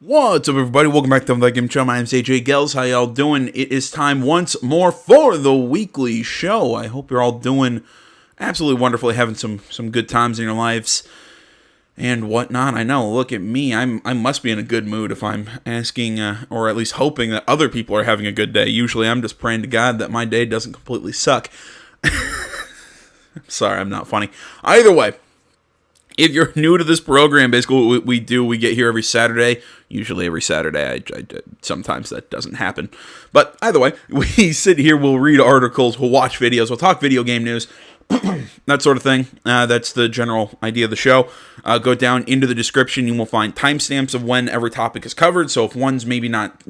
What's up, everybody? Welcome back to the Game Show. My name's AJ Gels. How y'all doing? It is time once more for the weekly show. I hope you're all doing absolutely wonderfully, having some good times in your lives and whatnot. I know, look at me. I must be in a good mood if I'm asking, or at least hoping that other people are having a good day. Usually I'm just praying to God that my day doesn't completely suck. Sorry, I'm not funny. Either way, if you're new to this program, basically what we get here every Saturday. Usually every Saturday. Sometimes that doesn't happen. But either way, we sit here, we'll read articles, we'll watch videos, we'll talk video game news, that sort of thing. That's the general idea of the show. Go down into the description, you will find timestamps of when every topic is covered. So if one's maybe not,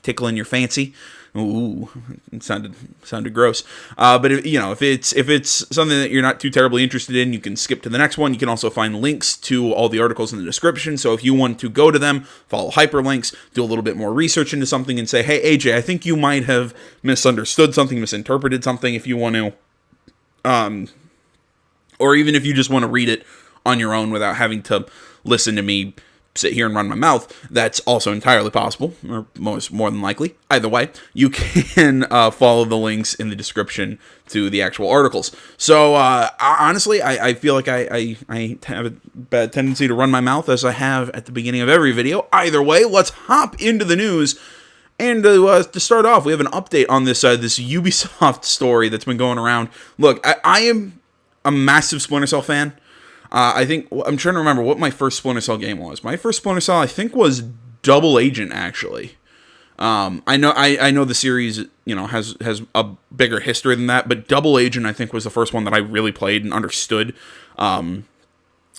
tickling your fancy, ooh, it sounded gross. But if it's something that you're not too terribly interested in, you can skip to the next one. You can also find links to all the articles in the description. So if you want to go to them, follow hyperlinks, do a little bit more research into something, and say, hey, AJ, I think you might have misunderstood something, misinterpreted something. If you want to, or even if you just want to read it on your own without having to listen to me sit here and run my mouth, that's also entirely possible, or more than likely. Either way, you can follow the links in the description to the actual articles. So, honestly, I feel like I have a bad tendency to run my mouth, as I have at the beginning of every video. Either way, let's hop into the news. And to start off, we have an update on this Ubisoft story that's been going around. Look, I am a massive Splinter Cell fan. I'm trying to remember what my first Splinter Cell game was. My first Splinter Cell, I think, was Double Agent, actually. I know the series, has a bigger history than that, but Double Agent, I think, was the first one that I really played and understood. Because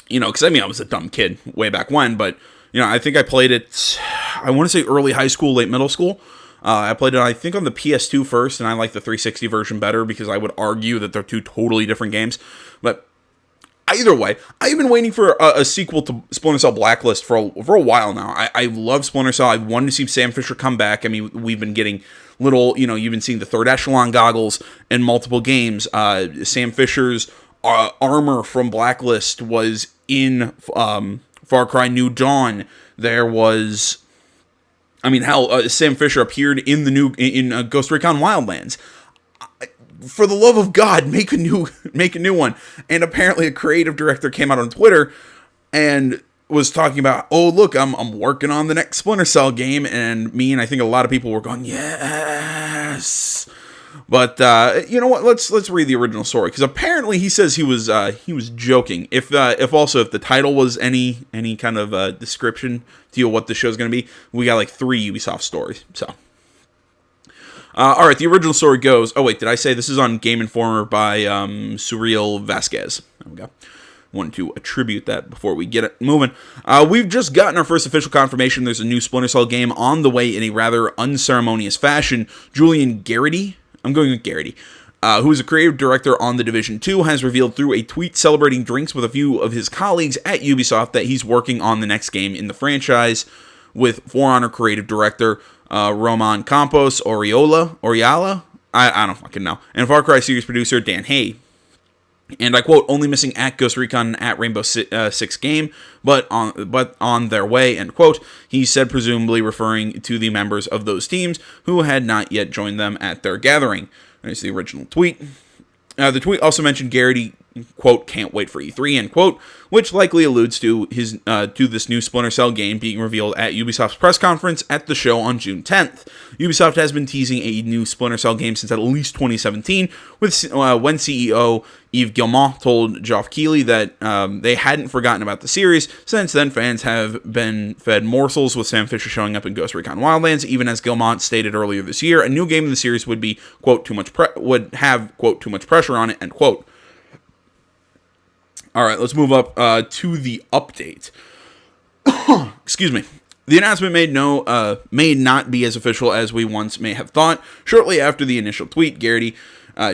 I was a dumb kid way back when, but I think I played it, I want to say early high school, late middle school. I played it, I think, on the PS2 first, and I like the 360 version better because I would argue that they're two totally different games. But either way, I've been waiting for a sequel to Splinter Cell Blacklist for a while now. I love Splinter Cell. I wanted to see Sam Fisher come back. I mean, we've been getting little, you've been seeing the third echelon goggles in multiple games. Sam Fisher's armor from Blacklist was in Far Cry New Dawn. There was, Sam Fisher appeared in in Ghost Recon Wildlands. For the love of God, make a new one. And apparently a creative director came out on Twitter and was talking about, oh, look, I'm working on the next Splinter Cell game. And me and I think a lot of people were going, yes. But you know what? Let's read the original story, because apparently he says he was joking. If the title was any kind of description to you of what the show's going to be, we got like 3 Ubisoft stories. So. All right, the original story goes... Oh, wait, did I say this is on Game Informer by Surreal Vasquez? There we go. Wanted to attribute that before we get it moving. We've just gotten our first official confirmation there's a new Splinter Cell game on the way in a rather unceremonious fashion. Julian Garrity, I'm going with Garrity, who is a creative director on The Division 2, has revealed through a tweet celebrating drinks with a few of his colleagues at Ubisoft that he's working on the next game in the franchise with For Honor creative director Roman Campos Oriala, I don't fucking know, and Far Cry series producer Dan Hay. And I quote, only missing at Ghost Recon at Rainbow Six game, but on their way, end quote. He said, presumably referring to the members of those teams who had not yet joined them at their gathering. There's the original tweet. The tweet also mentioned Garrity, quote, can't wait for E3, end quote, which likely alludes to his to this new Splinter Cell game being revealed at Ubisoft's press conference at the show on June 10th. Ubisoft has been teasing a new Splinter Cell game since at least 2017, with when CEO Yves Guillemot told Geoff Keighley that they hadn't forgotten about the series. Since then, fans have been fed morsels with Sam Fisher showing up in Ghost Recon Wildlands, even as Guillemot stated earlier this year, a new game in the series would be, quote, would have, quote, too much pressure on it, end quote. All right, let's move up to the update. Excuse me. The announcement may not be as official as we once may have thought. Shortly after the initial tweet, Garrity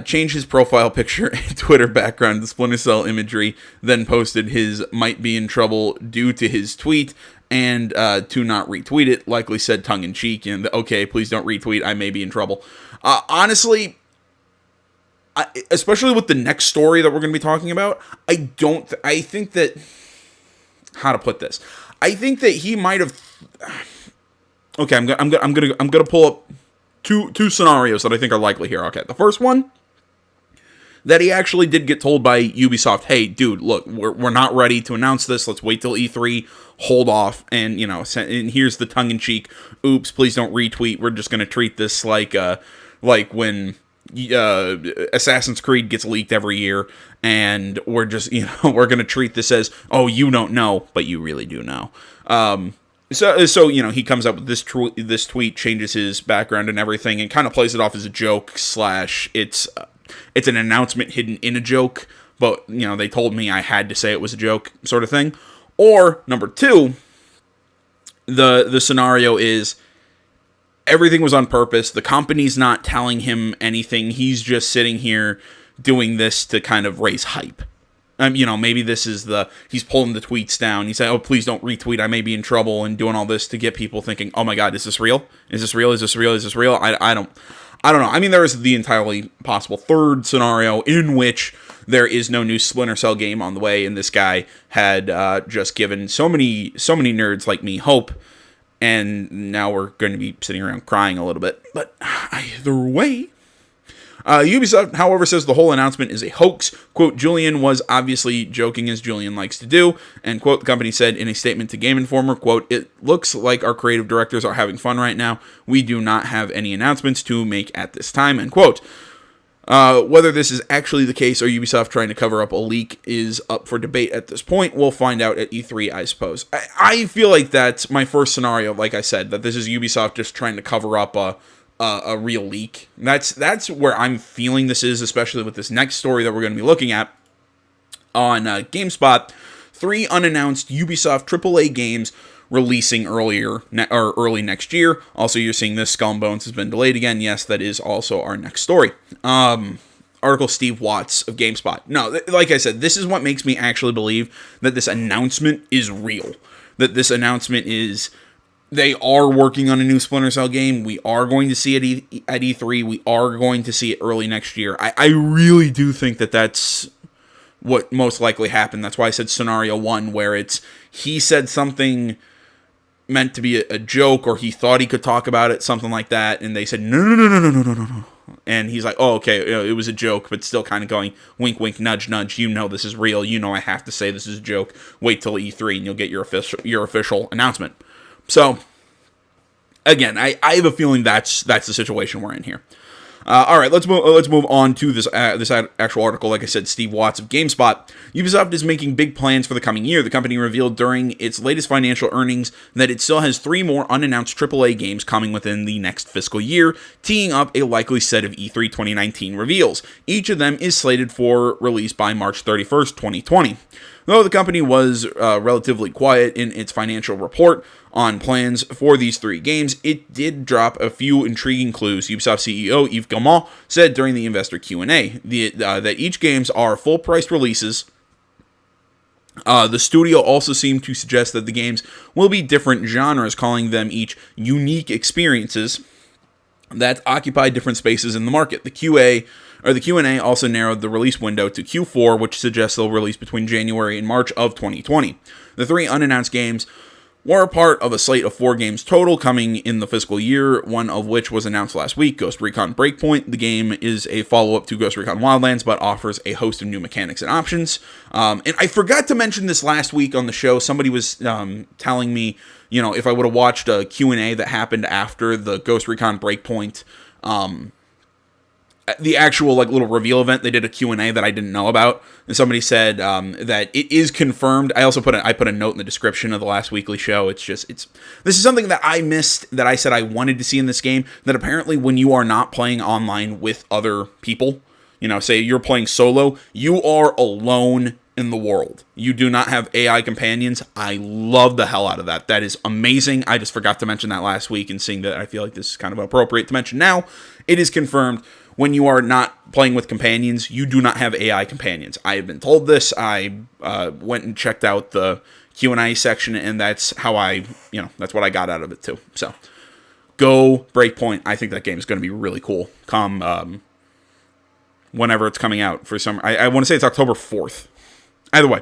changed his profile picture and Twitter background to Splinter Cell imagery, then posted his might be in trouble due to his tweet, and to not retweet it, likely said tongue-in-cheek, and okay, please don't retweet, I may be in trouble. Honestly, especially with the next story that we're going to be talking about, I think that, how to put this, I think that he might have. Okay, I'm gonna pull up two scenarios that I think are likely here. Okay, the first one, that he actually did get told by Ubisoft, hey, dude, look, we're not ready to announce this. Let's wait till E3, hold off, and, and here's the tongue-in-cheek, oops, please don't retweet. We're just going to treat this like when Assassin's Creed gets leaked every year, and we're just, we're going to treat this as, oh, you don't know, but you really do know. So he comes up with this tweet, changes his background and everything, and kind of plays it off as a joke / it's an announcement hidden in a joke, but, they told me I had to say it was a joke, sort of thing. Or, number two, the scenario is everything was on purpose. The company's not telling him anything. He's just sitting here doing this to kind of raise hype. Maybe this is he's pulling the tweets down. He said, oh, please don't retweet. I may be in trouble, and doing all this to get people thinking, oh my God, is this real? Is this real? Is this real? Is this real? I don't know. I mean, there is the entirely possible third scenario in which there is no new Splinter Cell game on the way, and this guy had just given so many nerds like me hope, and now we're going to be sitting around crying a little bit. But either way, Ubisoft, however, says the whole announcement is a hoax. Quote, Julian was obviously joking, as Julian likes to do. And, quote, the company said in a statement to Game Informer, quote, it looks like our creative directors are having fun right now. We do not have any announcements to make at this time, end quote. Whether this is actually the case or Ubisoft trying to cover up a leak is up for debate at this point. We'll find out at E3, I suppose. I feel like that's my first scenario, like I said, that this is Ubisoft just trying to cover up a real leak. That's where I'm feeling this is, especially with this next story that we're going to be looking at on GameSpot. 3 unannounced Ubisoft AAA games releasing early next year. Also, you're seeing this Skull and Bones has been delayed again. Yes, that is also our next story. Article Steve Watts of GameSpot. No, like I said, this is what makes me actually believe that this announcement is real. That this announcement is... They are working on a new Splinter Cell game. We are going to see it at E3. We are going to see it early next year. I really do think that that's what most likely happened. That's why I said scenario 1, where he said something meant to be a joke, or he thought he could talk about it, something like that, and they said, no. And he's like, oh, okay, it was a joke, but still kind of going, wink, wink, nudge, nudge, this is real. I have to say this is a joke. Wait till E3, and you'll get your official announcement. So, again, I have a feeling that's the situation we're in here. All right, let's move on to this actual article. Like I said, Steve Watts of GameSpot. Ubisoft is making big plans for the coming year. The company revealed during its latest financial earnings that it still has 3 more unannounced AAA games coming within the next fiscal year, teeing up a likely set of E3 2019 reveals. Each of them is slated for release by March 31st, 2020. Though the company was relatively quiet in its financial report on plans for these 3 games, it did drop a few intriguing clues. Ubisoft CEO Yves Guillemot said during the investor Q&A that each games are full-priced releases. The studio also seemed to suggest that the games will be different genres, calling them each unique experiences that occupy different spaces in the market. The Q&A also narrowed the release window to Q4, which suggests they'll release between January and March of 2020. The 3 unannounced games were part of a slate of 4 games total coming in the fiscal year, one of which was announced last week, Ghost Recon Breakpoint. The game is a follow-up to Ghost Recon Wildlands, but offers a host of new mechanics and options. And I forgot to mention this last week on the show. Somebody was telling me, if I would have watched a Q&A that happened after the Ghost Recon Breakpoint, the actual like little reveal event, they did a Q&A that I didn't know about, and somebody said that it is confirmed. I put a note in the description of the last weekly show. This is something that I missed, that I said I wanted to see in this game, that apparently when you are not playing online with other people, say you're playing solo, you are alone in the world. You do not have AI companions. I love the hell out of that. That is amazing. I just forgot to mention that last week, and seeing that I feel like this is kind of appropriate to mention now. It is confirmed. When you are not playing with companions, you do not have AI companions. I have been told this. I went and checked out the Q&A section, and that's how that's what I got out of it too. So, go Breakpoint. I think that game is going to be really cool. Come whenever it's coming out for summer. I want to say it's October 4th. Either way,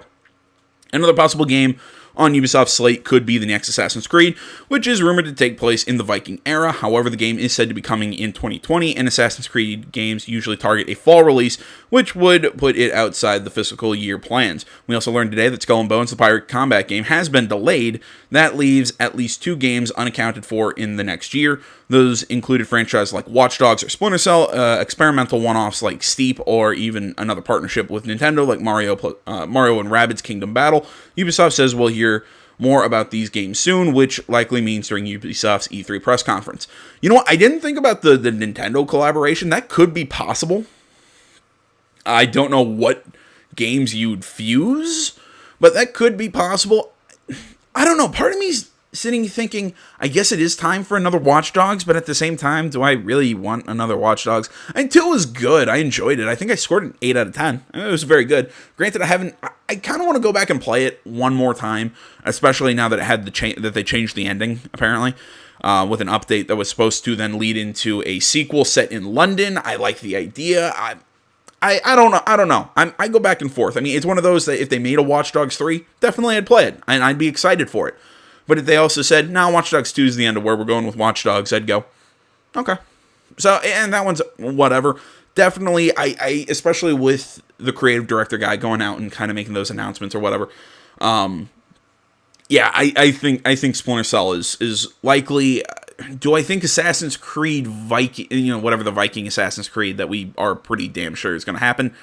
another possible game on Ubisoft's slate could be the next Assassin's Creed, which is rumored to take place in the Viking era. However, the game is said to be coming in 2020, and Assassin's Creed games usually target a fall release, which would put it outside the fiscal year plans. We also learned today that Skull and Bones, the pirate combat game, has been delayed. That leaves at least 2 games unaccounted for in the next year. Those included franchises like Watch Dogs or Splinter Cell, experimental one-offs like Steep, or even another partnership with Nintendo like Mario and Rabbids Kingdom Battle. Ubisoft says we'll hear more about these games soon, which likely means during Ubisoft's E3 press conference. You know what? I didn't think about the Nintendo collaboration. That could be possible. I don't know what games you'd fuse, but that could be possible. I don't know. Part of me's sitting thinking, I guess it is time for another Watch Dogs, but at the same time, do I really want another Watch Dogs? And 2 was good. I enjoyed it. I think I scored an 8 out of 10. It was very good. Granted, I kind of want to go back and play it one more time, especially now that it had that they changed the ending, apparently, with an update that was supposed to then lead into a sequel set in London. I like the idea. I don't know. I go back and forth. I mean, it's one of those that if they made a Watch Dogs 3, definitely I'd play it, and I'd be excited for it. But if they also said, no, Watch Dogs 2 is the end of where we're going with Watch Dogs, I'd go, okay. So, and that one's whatever. Definitely, I especially with the creative director guy going out and kind of making those announcements or whatever. Yeah, I think Splinter Cell is likely. Do I think Assassin's Creed Viking, whatever the Viking Assassin's Creed that we are pretty damn sure is going to happen?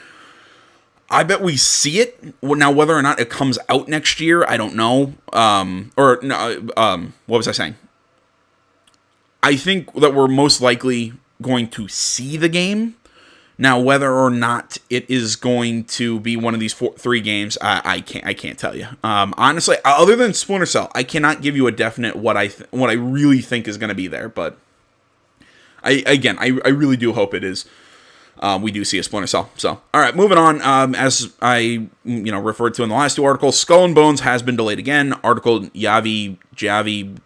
I bet we see it. Now, whether or not it comes out next year, I don't know. What was I saying? I think that we're most likely going to see the game. Now, whether or not it is going to be one of these 3 games, I can't tell you. Honestly, other than Splinter Cell, I cannot give you a definite what I really think is going to be there. But I really do hope it is. We do see a Splinter Cell. So, all right, moving on. As I referred to in the last 2 articles, Skull and Bones has been delayed again. Article Javi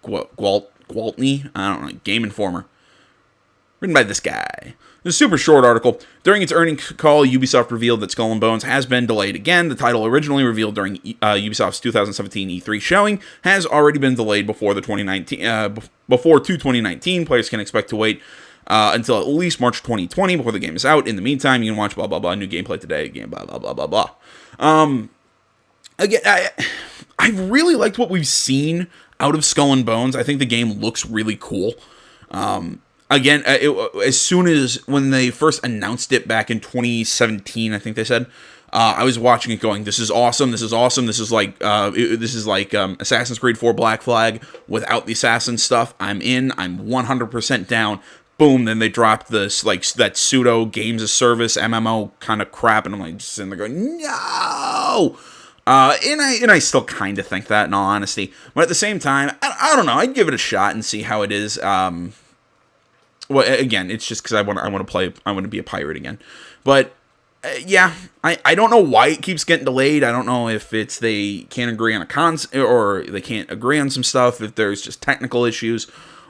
Gwaltney, I don't know, Game Informer, written by this guy. It's a super short article. During its earnings call, Ubisoft revealed that Skull and Bones has been delayed again. The title, originally revealed during Ubisoft's 2017 E3 showing, has already been delayed before 2019. Players can expect to wait until at least March 2020 before the game is out. In the meantime, you can watch blah blah blah, new gameplay today, game blah blah blah blah blah. Again, I really liked what we've seen out of Skull and Bones. I think the game looks really cool. Again, as soon as when they first announced it back in 2017, I think they said, I was watching it going, this is awesome, this is awesome, this is like Assassin's Creed 4 Black Flag without the assassin stuff. I'm in, I'm 100% down. Boom, then they dropped this, like, that pseudo games of service MMO kind of crap, and I'm like, just sitting there going, no! And I still kind of think that, in all honesty. But at the same time, I don't know, I'd give it a shot and see how it is. Well, again, it's just because I want to be a pirate again. But yeah, I don't know why it keeps getting delayed. I don't know if it's they can't agree on or they can't agree on some stuff, if there's just technical issues,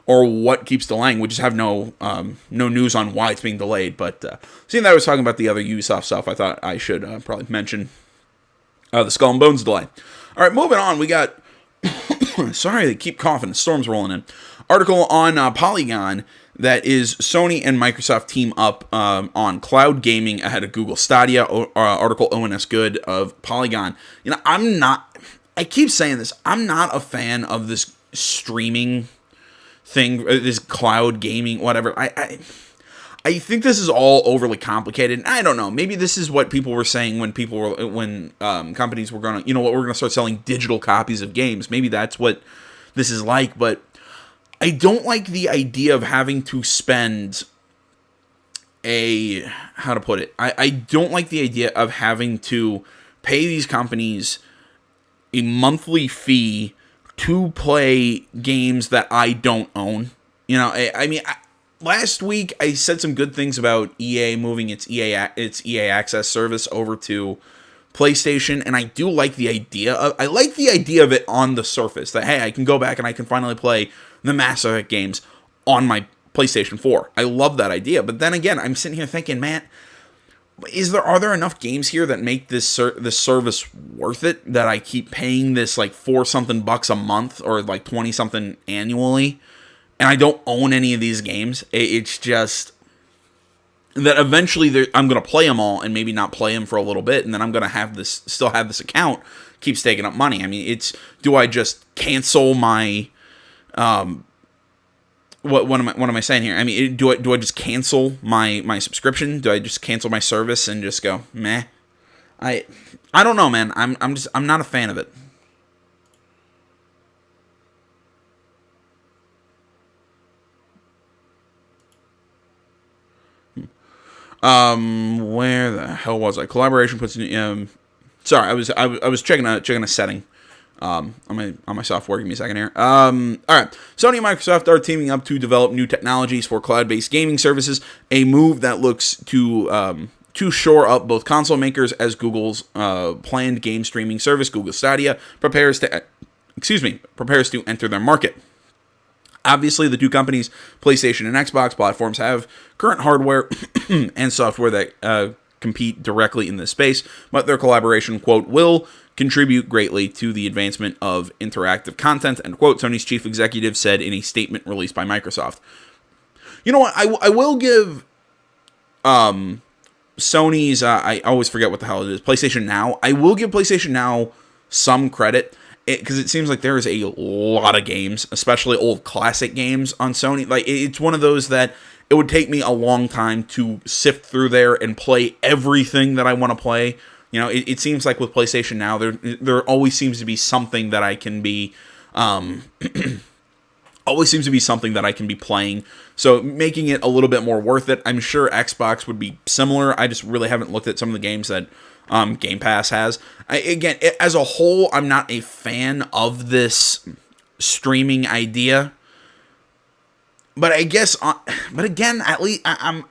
or what keeps delaying. We just have no news on why it's being delayed. But seeing that I was talking about the other Ubisoft stuff, I thought I should probably mention the Skull and Bones delay. All right, moving on. We got sorry, they keep coughing. The storm's rolling in. Article on Polygon. That is Sony and Microsoft team up on cloud gaming ahead of Google Stadia. Article ONS Good of Polygon. I keep saying this. I'm not a fan of this streaming thing, this cloud gaming, whatever. I think this is all overly complicated. I don't know. Maybe this is what people were saying when companies were going to, we're going to start selling digital copies of games. Maybe that's what this is like, but I don't like the idea of having to spend how to put it? I don't like the idea of having to pay these companies a monthly fee to play games that I don't own. Last week I said some good things about EA moving its EA Access service over to PlayStation, and I do like the idea of it on the surface, that hey, I can go back and I can finally play the Mass Effect games on my PlayStation 4. I love that idea, but then again, I'm sitting here thinking, man, are there enough games here that make this service worth it, that I keep paying this like $4 something a month or like 20 something annually, and I don't own any of these games? It's just that eventually I'm going to play them all and maybe not play them for a little bit, and then I'm going to still have this account keeps taking up money. I mean, do I just cancel my what am I saying here? I mean, do I just cancel my subscription? Do I just cancel my service and just go meh? I don't know, man. I'm not a fan of it. Where the hell was I? Collaboration puts sorry, I was checking a setting on my software. Give me a second here. All right. Sony and Microsoft are teaming up to develop new technologies for cloud-based gaming services, a move that looks to shore up both console makers as Google's planned game streaming service, Google Stadia, prepares to enter their market. Obviously, the two companies, PlayStation and Xbox platforms, have current hardware and software that compete directly in this space, but their collaboration, quote, will contribute greatly to the advancement of interactive content, end quote, Sony's chief executive said in a statement released by Microsoft. You know what? I will give Sony's, I always forget what the hell it is, PlayStation Now. I will give PlayStation Now some credit, because it seems like there is a lot of games, especially old classic games on Sony. Like, it's one of those that it would take me a long time to sift through there and play everything that I want to play. You know, it seems like with PlayStation Now, there always seems to be something that I can be, always seems to be something that I can be playing. So making it a little bit more worth it. I'm sure Xbox would be similar. I just really haven't looked at some of the games that Game Pass has. Again, as a whole, I'm not a fan of this streaming idea. But I guess, but again, at least I'm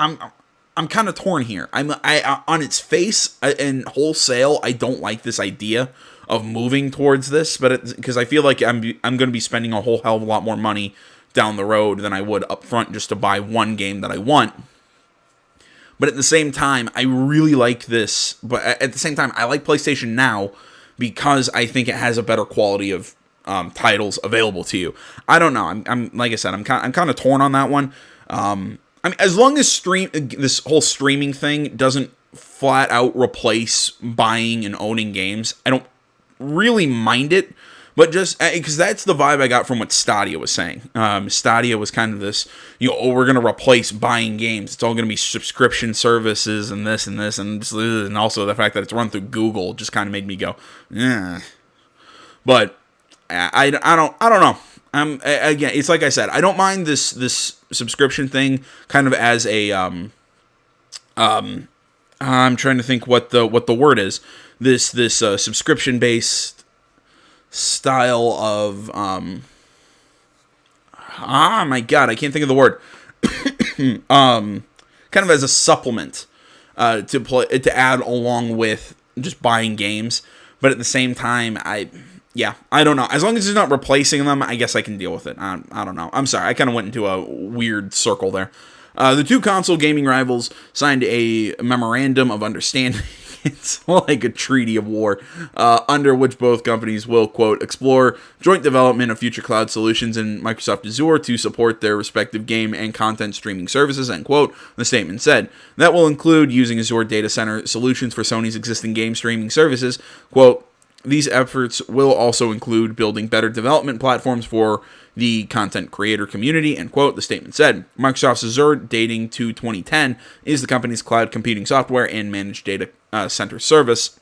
kind of torn here. I on its face and wholesale, I don't like this idea of moving towards this, but because I feel like I'm going to be spending a whole hell of a lot more money down the road than I would up front just to buy one game that I want. But at the same time, I really like this. But at the same time, I like PlayStation Now because I think it has a better quality of titles available to you. I don't know. I'm like I said, I'm kind of torn on that one. I mean, as long as this whole streaming thing doesn't flat out replace buying and owning games, I don't really mind it. But just because that's the vibe I got from what Stadia was saying. Stadia was kind of this, we're going to replace buying games. It's all going to be subscription services and this and this. And also the fact that it's run through Google just kind of made me go, yeah. But I don't know. Again, it's like I said, I don't mind this subscription thing kind of as a, I'm trying to think what the word is. This subscription based style of my god, I can't think of the word. Kind of as a supplement to add along with just buying games, but at the same time, I don't know. As long as it's not replacing them, I guess I can deal with it. I don't know. I'm sorry, I kind of went into a weird circle there. The two console gaming rivals signed a memorandum of understanding. It's like a treaty of war, under which both companies will, quote, explore joint development of future cloud solutions in Microsoft Azure to support their respective game and content streaming services, end quote, the statement said. That will include using Azure data center solutions for Sony's existing game streaming services, quote, these efforts will also include building better development platforms for the content creator community, end quote, the statement said. Microsoft's Azure, dating to 2010, is the company's cloud computing software and managed data center service.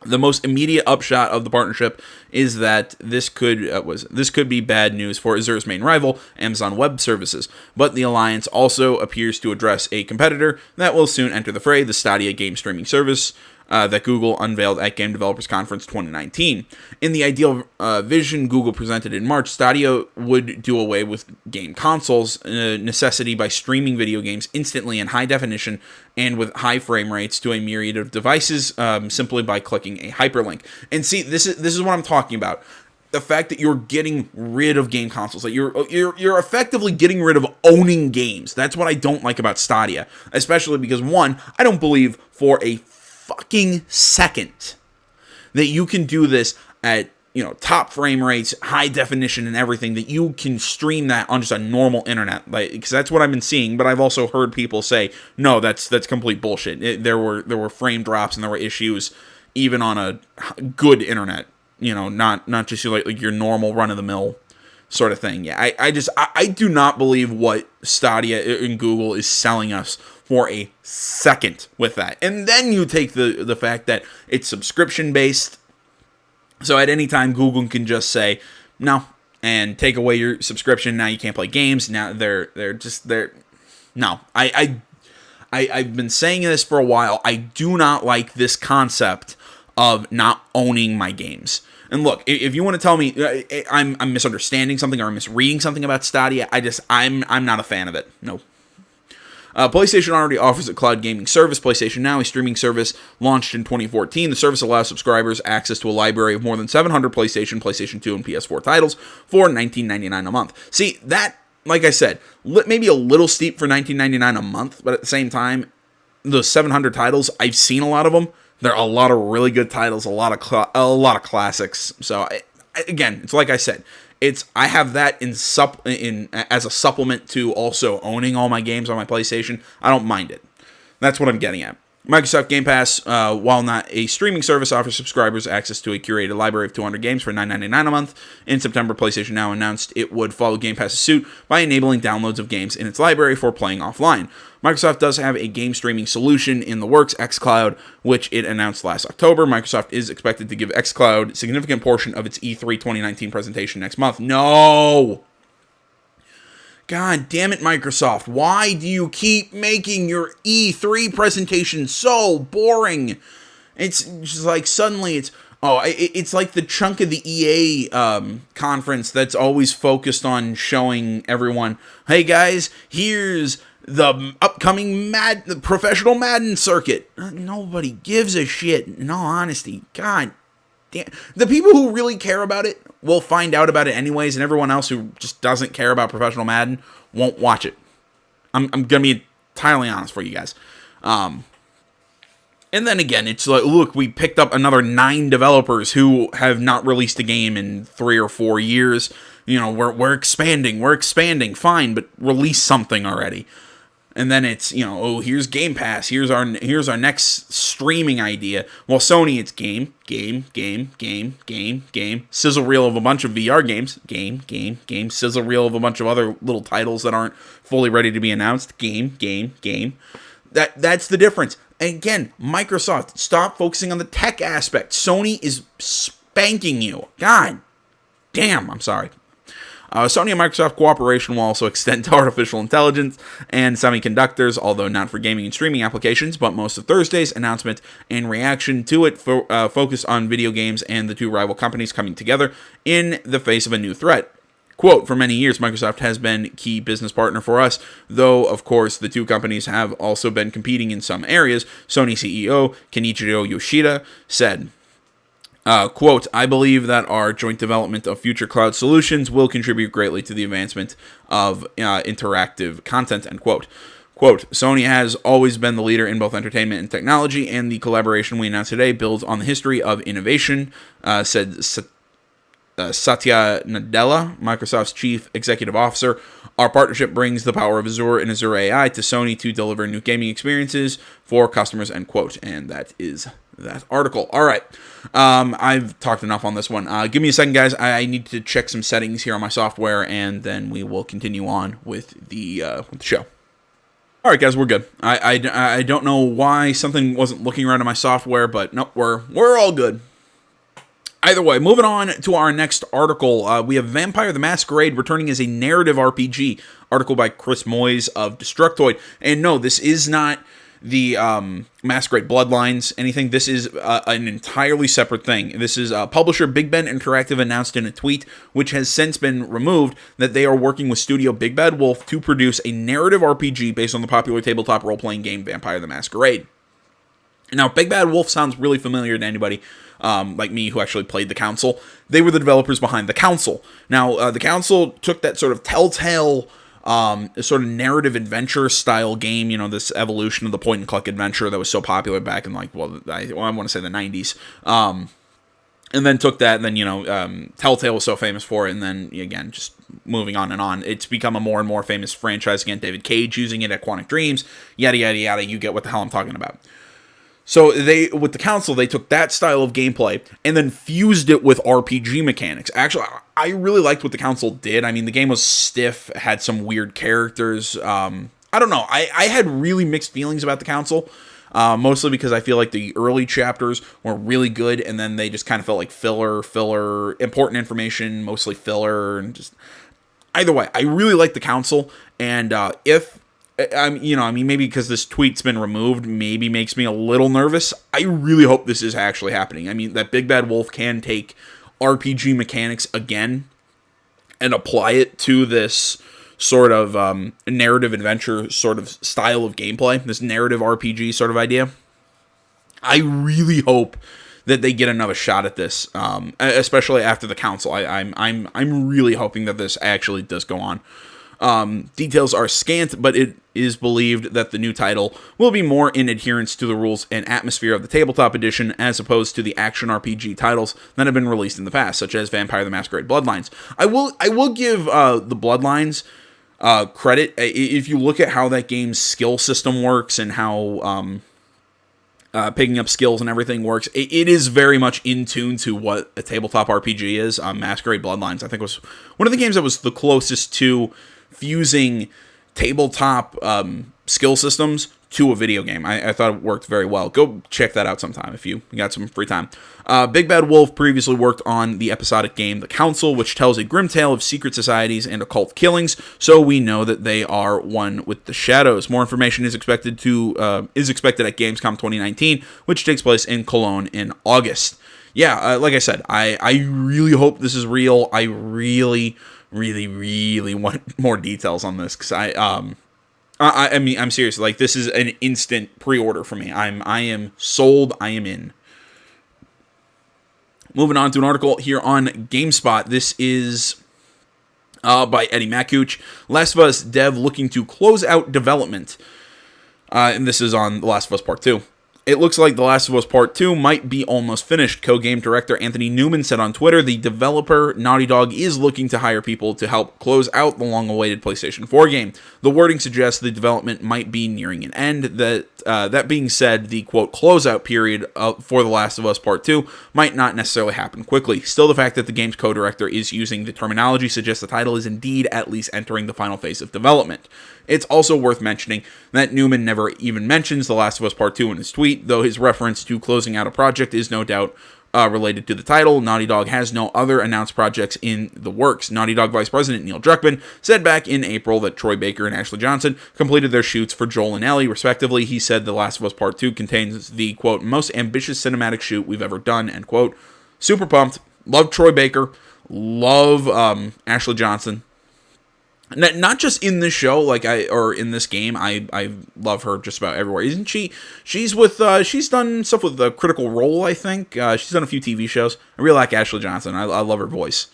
The most immediate upshot of the partnership is that this could be bad news for Azure's main rival, Amazon Web Services, but the alliance also appears to address a competitor that will soon enter the fray, the Stadia game streaming service that Google unveiled at Game Developers Conference 2019. In the ideal vision Google presented in March, Stadia would do away with game consoles, necessity by streaming video games instantly in high definition and with high frame rates to a myriad of devices simply by clicking a hyperlink. And see, this is what I'm talking about. the fact that you're getting rid of game consoles, that you're effectively getting rid of owning games. That's what I don't like about Stadia, especially because, one, I don't believe for a fucking second that you can do this at, top frame rates, high definition and everything, that you can stream that on just a normal internet, because that's what I've been seeing. But I've also heard people say, no, that's complete bullshit. There were frame drops and there were issues even on a good internet, not just like your normal run of the mill sort of thing. Yeah, I do not believe what Stadia and Google is selling us for a second with that. And then you take the fact that it's subscription based. So at any time, Google can just say no and take away your subscription. Now you can't play games. Now they're no. I've been saying this for a while. I do not like this concept of not owning my games. And look, if you want to tell me I'm misunderstanding something or I'm misreading something about Stadia, I'm not a fan of it. No. PlayStation already offers a cloud gaming service, PlayStation Now, a streaming service launched in 2014. The service allows subscribers access to a library of more than 700 PlayStation 2, and PS4 titles for $19.99 a month. See, that, like I said, maybe a little steep for $19.99 a month, but at the same time, those 700 titles, I've seen a lot of them. There are a lot of really good titles, a lot of classics. So, again, it's like I said, I have that as a supplement to also owning all my games on my PlayStation. I don't mind it. That's what I'm getting at. Microsoft Game Pass, while not a streaming service, offers subscribers access to a curated library of 200 games for $9.99 a month. In September, PlayStation Now announced it would follow Game Pass's suit by enabling downloads of games in its library for playing offline. Microsoft does have a game streaming solution in the works, xCloud, which it announced last October. Microsoft is expected to give xCloud a significant portion of its E3 2019 presentation next month. No! God damn it, Microsoft. Why do you keep making your E3 presentation so boring? It's just like suddenly it's like the chunk of the EA conference that's always focused on showing everyone, hey guys, here's the upcoming professional Madden circuit. Nobody gives a shit, in all honesty. God damn. The people who really care about it will find out about it anyways, and everyone else who just doesn't care about professional Madden won't watch it. I'm going to be entirely honest for you guys. And then again, it's like, look, we picked up another 9 developers who have not released a game in 3 or 4 years. We're expanding, fine, but release something already. And then it's, here's Game Pass, here's our next streaming idea. Well, Sony, it's game, sizzle reel of a bunch of VR games, game, sizzle reel of a bunch of other little titles that aren't fully ready to be announced, game. That's the difference. And again, Microsoft, stop focusing on the tech aspect. Sony is spanking you. God damn, I'm sorry. Sony and Microsoft cooperation will also extend to artificial intelligence and semiconductors, although not for gaming and streaming applications, but most of Thursday's announcement and reaction to it focused on video games and the two rival companies coming together in the face of a new threat. Quote, for many years, Microsoft has been a key business partner for us, though, of course, the two companies have also been competing in some areas, Sony CEO Kenichiro Yoshida said. Quote, I believe that our joint development of future cloud solutions will contribute greatly to the advancement of interactive content, end quote. Quote, Sony has always been the leader in both entertainment and technology, and the collaboration we announced today builds on the history of innovation, said Satya Nadella, Microsoft's chief executive officer. Our partnership brings the power of Azure and Azure AI to Sony to deliver new gaming experiences for customers, end quote. And that is that article. All right. I've talked enough on this one. Give me a second, guys. I need to check some settings here on my software, and then we will continue on with the show. All right, guys, we're good. I don't know why something wasn't looking right on my software, but no, we're all good. Either way, moving on to our next article, we have Vampire the Masquerade returning as a narrative RPG. Article by Chris Moyes of Destructoid. And no, this is not the Masquerade Bloodlines anything. This is an entirely separate thing. This is publisher Big Ben Interactive announced in a tweet, which has since been removed, that they are working with studio Big Bad Wolf to produce a narrative RPG based on the popular tabletop role-playing game Vampire the Masquerade. Now, Big Bad Wolf sounds really familiar to anybody like me, who actually played the Council. They were the developers behind the Council. Now, the Council took that sort of telltale sort of narrative adventure style game, this evolution of the point and click adventure that was so popular back in I want to say the 90s. And then took that, and then, Telltale was so famous for it, and then, again, just moving on and on. It's become a more and more famous franchise. Again, David Cage using it at Quantic Dreams, yada, yada, yada. You get what the hell I'm talking about. So with the Council, they took that style of gameplay and then fused it with RPG mechanics. Actually, I really liked what the Council did. I mean, the game was stiff, had some weird characters. I don't know. I had really mixed feelings about the Council. Mostly because I feel like the early chapters were really good, and then they just kind of felt like filler, important information, mostly filler, and just either way. I really like the Council, and maybe because this tweet's been removed, maybe makes me a little nervous. I really hope this is actually happening. I mean, that Big Bad Wolf can take RPG mechanics again and apply it to this sort of narrative adventure sort of style of gameplay, this narrative RPG sort of idea. I really hope that they get another shot at this, especially after the Council. I'm really hoping that this actually does go on. Details are scant, but it is believed that the new title will be more in adherence to the rules and atmosphere of the tabletop edition as opposed to the action RPG titles that have been released in the past, such as Vampire the Masquerade Bloodlines. I will give the Bloodlines credit. If you look at how that game's skill system works and how picking up skills and everything works, it is very much in tune to what a tabletop RPG is. Masquerade Bloodlines, I think, was one of the games that was the closest to fusing tabletop skill systems to a video game. I thought it worked very well. Go check that out sometime if you got some free time. Big Bad Wolf previously worked on the episodic game The Council, which tells a grim tale of secret societies and occult killings, so we know that they are one with the shadows. More information is expected at Gamescom 2019, which takes place in Cologne in August. Yeah, like I said, I really hope this is real. I really, really, really want more details on this, because I mean, I'm serious. Like, this is an instant pre-order for me. I am sold. I am in. Moving on to an article here on GameSpot. This is by Eddie Makuch. Last of Us dev looking to close out development. And this is on The Last of Us Part 2. It looks like The Last of Us Part 2 might be almost finished. Co-game director Anthony Newman said on Twitter, the developer, Naughty Dog, is looking to hire people to help close out the long-awaited PlayStation 4 game. The wording suggests the development might be nearing an end. That being said, the, quote, closeout period for The Last of Us Part 2 might not necessarily happen quickly. Still, the fact that the game's co-director is using the terminology suggests the title is indeed at least entering the final phase of development. It's also worth mentioning that Newman never even mentions The Last of Us Part 2 in his tweet, though his reference to closing out a project is no doubt related to the title. Naughty Dog has no other announced projects in the works. Naughty Dog Vice President Neil Druckmann said back in April that Troy Baker and Ashley Johnson completed their shoots for Joel and Ellie, respectively. He said The Last of Us Part 2 contains the, quote, most ambitious cinematic shoot we've ever done, end quote. Super pumped. Love Troy Baker. Love Ashley Johnson. Not just in this show, or in this game. I love her just about everywhere. Isn't she? She's done stuff with Critical Role, I think. She's done a few TV shows. I really like Ashley Johnson. I love her voice.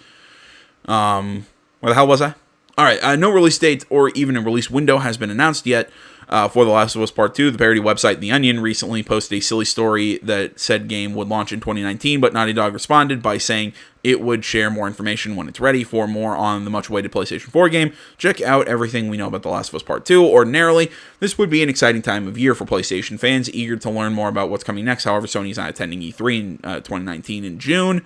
Where the hell was I? All right. No release date or even a release window has been announced yet for The Last of Us Part 2. The parody website The Onion recently posted a silly story that said game would launch in 2019, but Naughty Dog responded by saying it would share more information when it's ready. For more on the much-awaited PlayStation 4 game, check out everything we know about The Last of Us Part 2. Ordinarily, this would be an exciting time of year for PlayStation fans, eager to learn more about what's coming next. However, Sony's not attending E3 in 2019 in June.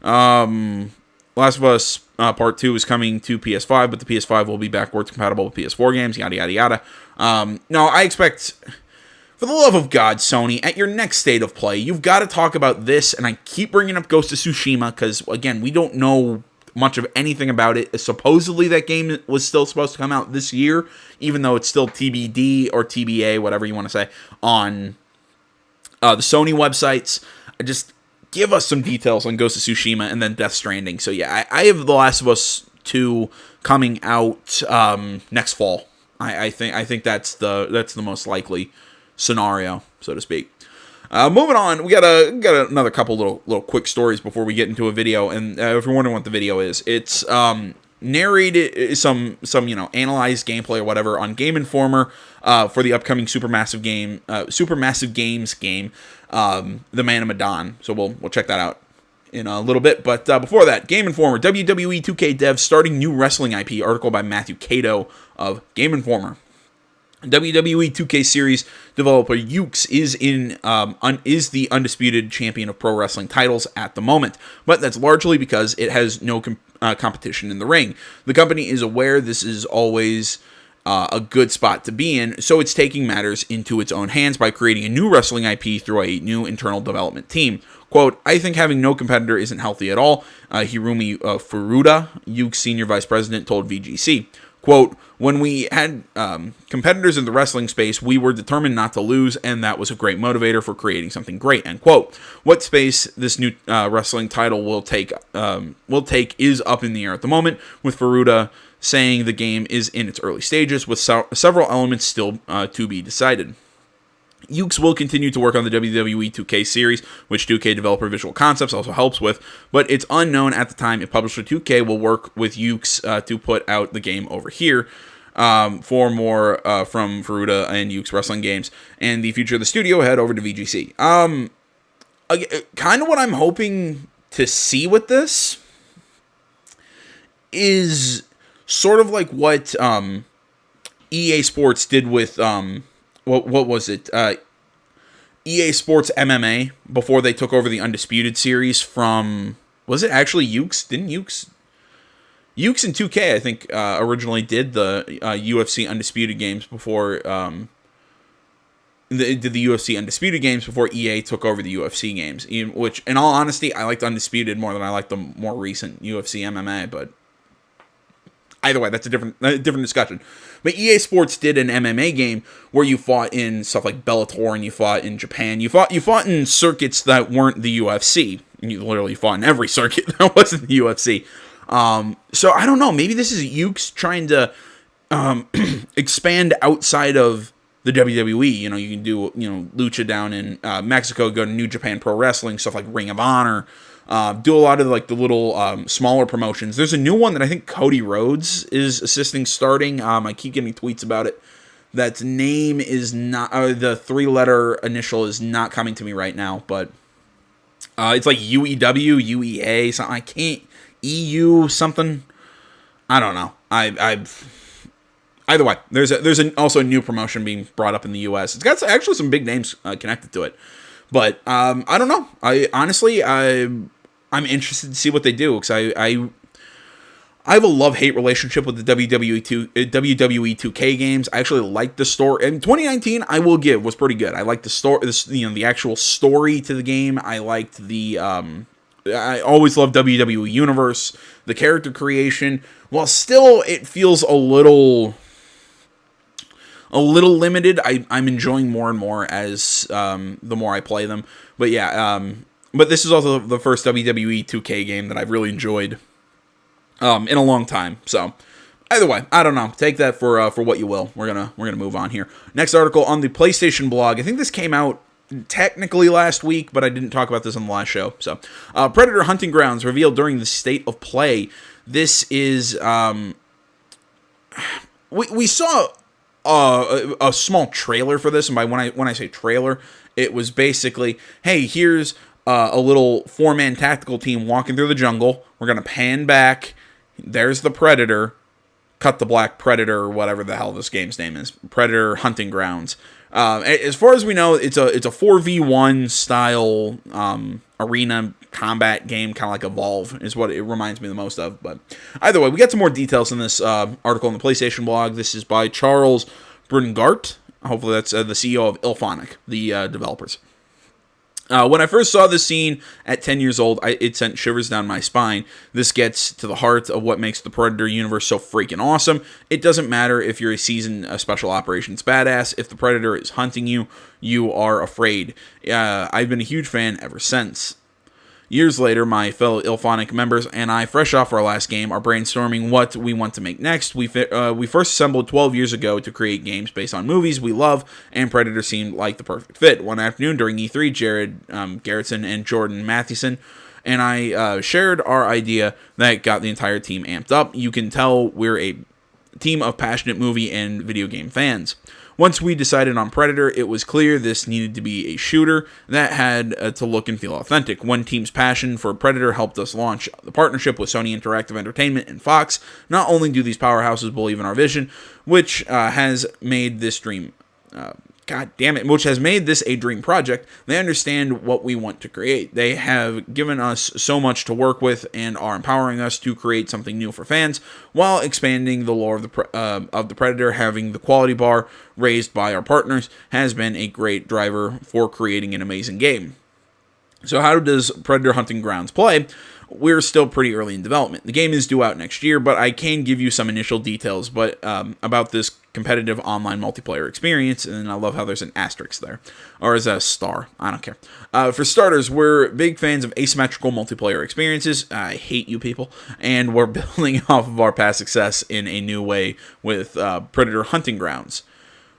Last of Us Part 2 is coming to PS5, but the PS5 will be backwards compatible with PS4 games, yada, yada, yada. No, I expect, for the love of God, Sony, at your next State of Play, you've got to talk about this, and I keep bringing up Ghost of Tsushima, because, again, we don't know much of anything about it. Supposedly, that game was still supposed to come out this year, even though it's still TBD, or TBA, whatever you want to say, on the Sony websites. Give us some details on Ghost of Tsushima and then Death Stranding. So yeah, I have The Last of Us 2 coming out next fall. I think that's the most likely scenario, so to speak. Moving on, we got another couple little quick stories before we get into a video. And if you're wondering what the video is, it's narrated some analyzed gameplay or whatever on Game Informer for the upcoming Supermassive Games game, the Man of Medan. So we'll check that out in a little bit. But before that, Game Informer, WWE 2K devs starting new wrestling IP, article by Matthew Cato of Game Informer. WWE 2K series developer Yukes is the undisputed champion of pro wrestling titles at the moment, but that's largely because it has no competition in the ring. The company is aware this is always a good spot to be in, so it's taking matters into its own hands by creating a new wrestling IP through a new internal development team. Quote, I think having no competitor isn't healthy at all, Hirumi Furuta, Yukes senior vice president, told VGC. Quote, when we had competitors in the wrestling space, we were determined not to lose, and that was a great motivator for creating something great, end quote. What space this new wrestling title will take is up in the air at the moment, with Furuta saying the game is in its early stages, with several elements still to be decided. Yukes will continue to work on the WWE 2K series, which 2K developer Visual Concepts also helps with, but it's unknown at the time if publisher 2K will work with Yukes to put out the game over here. For more from Furuta and Yukes Wrestling Games and the future of the studio, head over to VGC. Kind of what I'm hoping to see with this is sort of like what EA Sports did with what was it? EA Sports MMA before they took over the Undisputed series from, was it actually Yukes? Didn't Yukes and 2K, I think, originally did the UFC Undisputed games before did the UFC Undisputed games before EA took over the UFC games. Which, in all honesty, I liked Undisputed more than I liked the more recent UFC MMA. But either way, that's a different discussion. But EA Sports did an MMA game where you fought in stuff like Bellator and you fought in Japan. You fought in circuits that weren't the UFC. You literally fought in every circuit that wasn't the UFC. So I don't know. Maybe this is Yukes trying to expand outside of the WWE. You know, you can do Lucha down in Mexico, go to New Japan Pro Wrestling, stuff like Ring of Honor. Do a lot of like the little smaller promotions. There's a new one that I think Cody Rhodes is assisting starting. I keep getting tweets about it. That name is not, the 3-letter initial is not coming to me right now, but it's like UEW, UEA, something. I can't. EU something, I don't know. Either way, there's also a new promotion being brought up in the US. It's got actually some big names connected to it, but I don't know. I'm interested to see what they do because I have a love-hate relationship with the WWE 2K games. I actually like the story. In 2019, I will give, was pretty good. I liked the story, the actual story to the game. I liked the I always loved WWE Universe, the character creation. While still it feels a little limited, I'm enjoying more and more as the more I play them. But yeah, but this is also the first WWE 2K game that I've really enjoyed in a long time. So either way, I don't know. Take that for what you will. We're gonna move on here. Next article on the PlayStation blog. I think this came out technically last week, but I didn't talk about this on the last show. So, Predator Hunting Grounds revealed during the State of Play. This is we saw a small trailer for this, and by when I say trailer, it was basically, hey, here's a little 4-man tactical team walking through the jungle. We're gonna pan back. There's the Predator. Cut the Black Predator, or whatever the hell this game's name is. Predator Hunting Grounds. As far as we know, it's a 4v1 style arena combat game, kind of like Evolve, is what it reminds me the most of. But either way, we got some more details in this article on the PlayStation blog. This is by Charles Brungart. Hopefully that's the CEO of Ilphonic, the developers. When I first saw this scene at 10 years old, it sent shivers down my spine. This gets to the heart of what makes the Predator universe so freaking awesome. It doesn't matter if you're a seasoned special operations badass. If the Predator is hunting you, you are afraid. I've been a huge fan ever since. Years later, my fellow IllFonic members and I, fresh off our last game, are brainstorming what we want to make next. We first assembled 12 years ago to create games based on movies we love, and Predator seemed like the perfect fit. One afternoon during E3, Jared Garrettson and Jordan Mathieson and I shared our idea that got the entire team amped up. You can tell we're a team of passionate movie and video game fans. Once we decided on Predator, it was clear this needed to be a shooter that had to look and feel authentic. One team's passion for Predator helped us launch the partnership with Sony Interactive Entertainment and Fox. Not only do these powerhouses believe in our vision, which has made this dream which has made this a dream project, they understand what we want to create. They have given us so much to work with and are empowering us to create something new for fans while expanding the lore of the Predator. Having the quality bar raised by our partners has been a great driver for creating an amazing game. So how does Predator Hunting Grounds play? We're still pretty early in development. The game is due out next year, but I can give you some initial details about this competitive online multiplayer experience, and I love how there's an asterisk there, or as a star, I don't care. For starters, we're big fans of asymmetrical multiplayer experiences. I hate you people, and we're building off of our past success in a new way with Predator Hunting Grounds.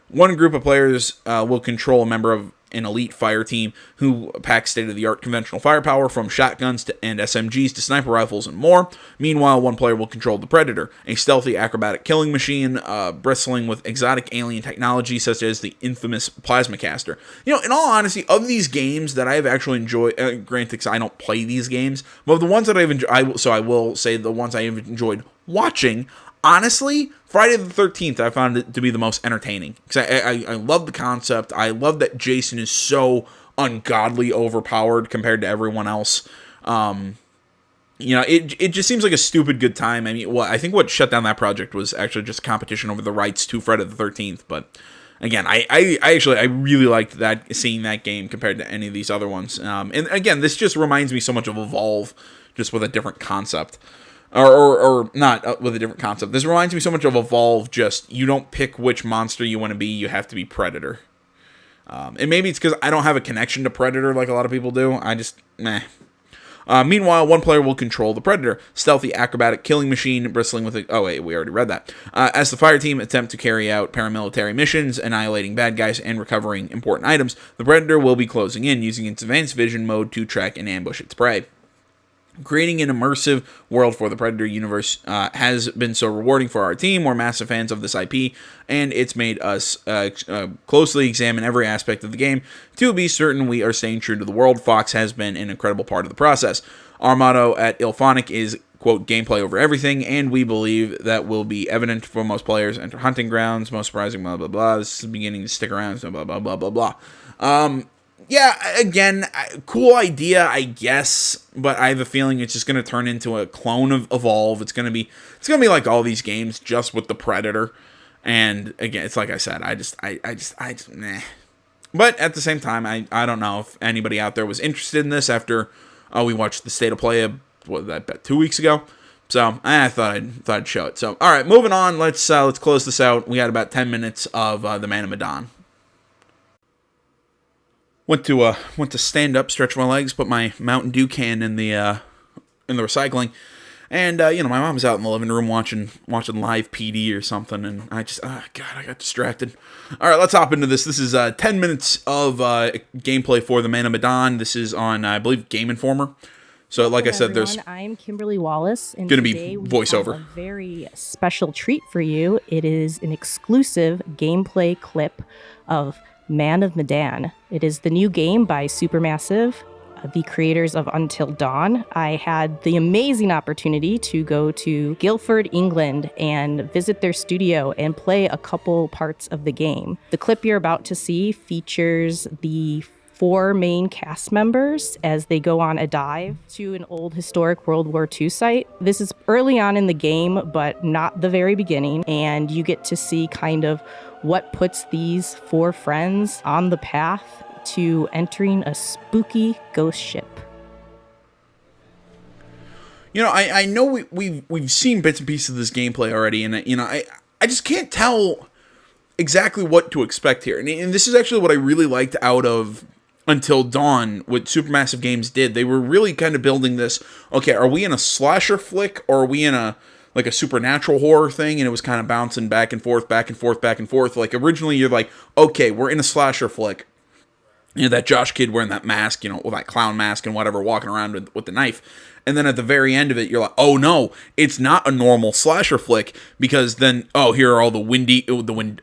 One group of players will control a member of an elite fire team who packs state-of-the-art conventional firepower from shotguns and SMGs to sniper rifles and more. Meanwhile, one player will control the Predator, a stealthy acrobatic killing machine bristling with exotic alien technology such as the infamous plasma caster. You know, in all honesty, of these games that I have actually enjoyed, granted, because I don't play these games, but of the ones that I've enjoyed, I will say the ones I have enjoyed watching, honestly, Friday the 13th, I found it to be the most entertaining. Because I love the concept. I love that Jason is so ungodly overpowered compared to everyone else. It just seems like a stupid good time. I mean, I think what shut down that project was actually just a competition over the rights to Friday the 13th. But again, I really liked seeing that game compared to any of these other ones. And again, this just reminds me so much of Evolve, just with a different concept. Or not with a different concept. This reminds me so much of Evolve, just you don't pick which monster you want to be, you have to be Predator. And maybe it's because I don't have a connection to Predator like a lot of people do. I just, meh. Meanwhile, one player will control the Predator, stealthy acrobatic killing machine bristling with oh wait, we already read that. As the fire team attempt to carry out paramilitary missions, annihilating bad guys and recovering important items, the Predator will be closing in, using its advanced vision mode to track and ambush its prey. Creating an immersive world for the Predator universe has been so rewarding for our team. We're massive fans of this IP, and it's made us closely examine every aspect of the game to be certain we are staying true to the world. Fox has been an incredible part of the process. Our motto at IllFonic is, quote, gameplay over everything, and we believe that will be evident for most players. Enter Hunting Grounds, most surprising, blah, blah, blah. This is beginning to stick around, so blah, blah, blah, blah, blah. Yeah, again, cool idea, I guess, but I have a feeling it's just going to turn into a clone of Evolve. It's going to be like all these games, just with the Predator. And again, it's like I said, I just, meh. But at the same time, I don't know if anybody out there was interested in this after we watched the State of Play, about 2 weeks ago. So I thought I'd show it. So all right, moving on. Let's close this out. We got about 10 minutes of the Man of Medan. Went to stand up, stretch my legs, put my Mountain Dew can in the recycling, and my mom was out in the living room watching live PD or something, and I just I got distracted. All right, let's hop into this. This is 10 minutes of gameplay for the Man of Medan. This is on I believe Game Informer. So like I said, everyone, I'm Kimberly Wallace, and going to be voiceover. A very special treat for you. It is an exclusive gameplay clip of Man of Medan. It is the new game by Supermassive, the creators of Until Dawn. I had the amazing opportunity to go to Guildford, England, and visit their studio and play a couple parts of the game. The clip you're about to see features the 4 main cast members as they go on a dive to an old historic World War II site. This is early on in the game, but not the very beginning, and you get to see kind of what puts these 4 friends on the path to entering a spooky ghost ship. I know we've seen bits and pieces of this gameplay already, and I just can't tell exactly what to expect here. And this is actually what I really liked out of Until Dawn, what Supermassive Games did, they were really kind of building this, okay, are we in a slasher flick, or are we in a supernatural horror thing? And it was kind of bouncing back and forth, back and forth, back and forth. Like, originally you're like, okay, we're in a slasher flick. You know, that Josh kid wearing that mask, you know, with that clown mask and whatever, walking around with the knife. And then at the very end of it, you're like, oh no, it's not a normal slasher flick, because then, oh, here are all the Wendigos,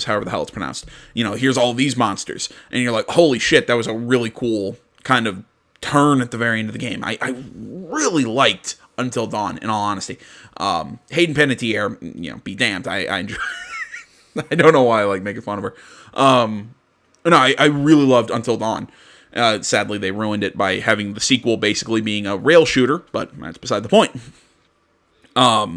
however the hell it's pronounced. You know, here's all these monsters. And you're like, holy shit, that was a really cool kind of turn at the very end of the game. I really liked Until Dawn, in all honesty. Hayden Panettiere, you know, be damned. I enjoy I don't know why I like making fun of her. No, I really loved Until Dawn. Sadly, they ruined it by having the sequel basically being a rail shooter, but that's beside the point. But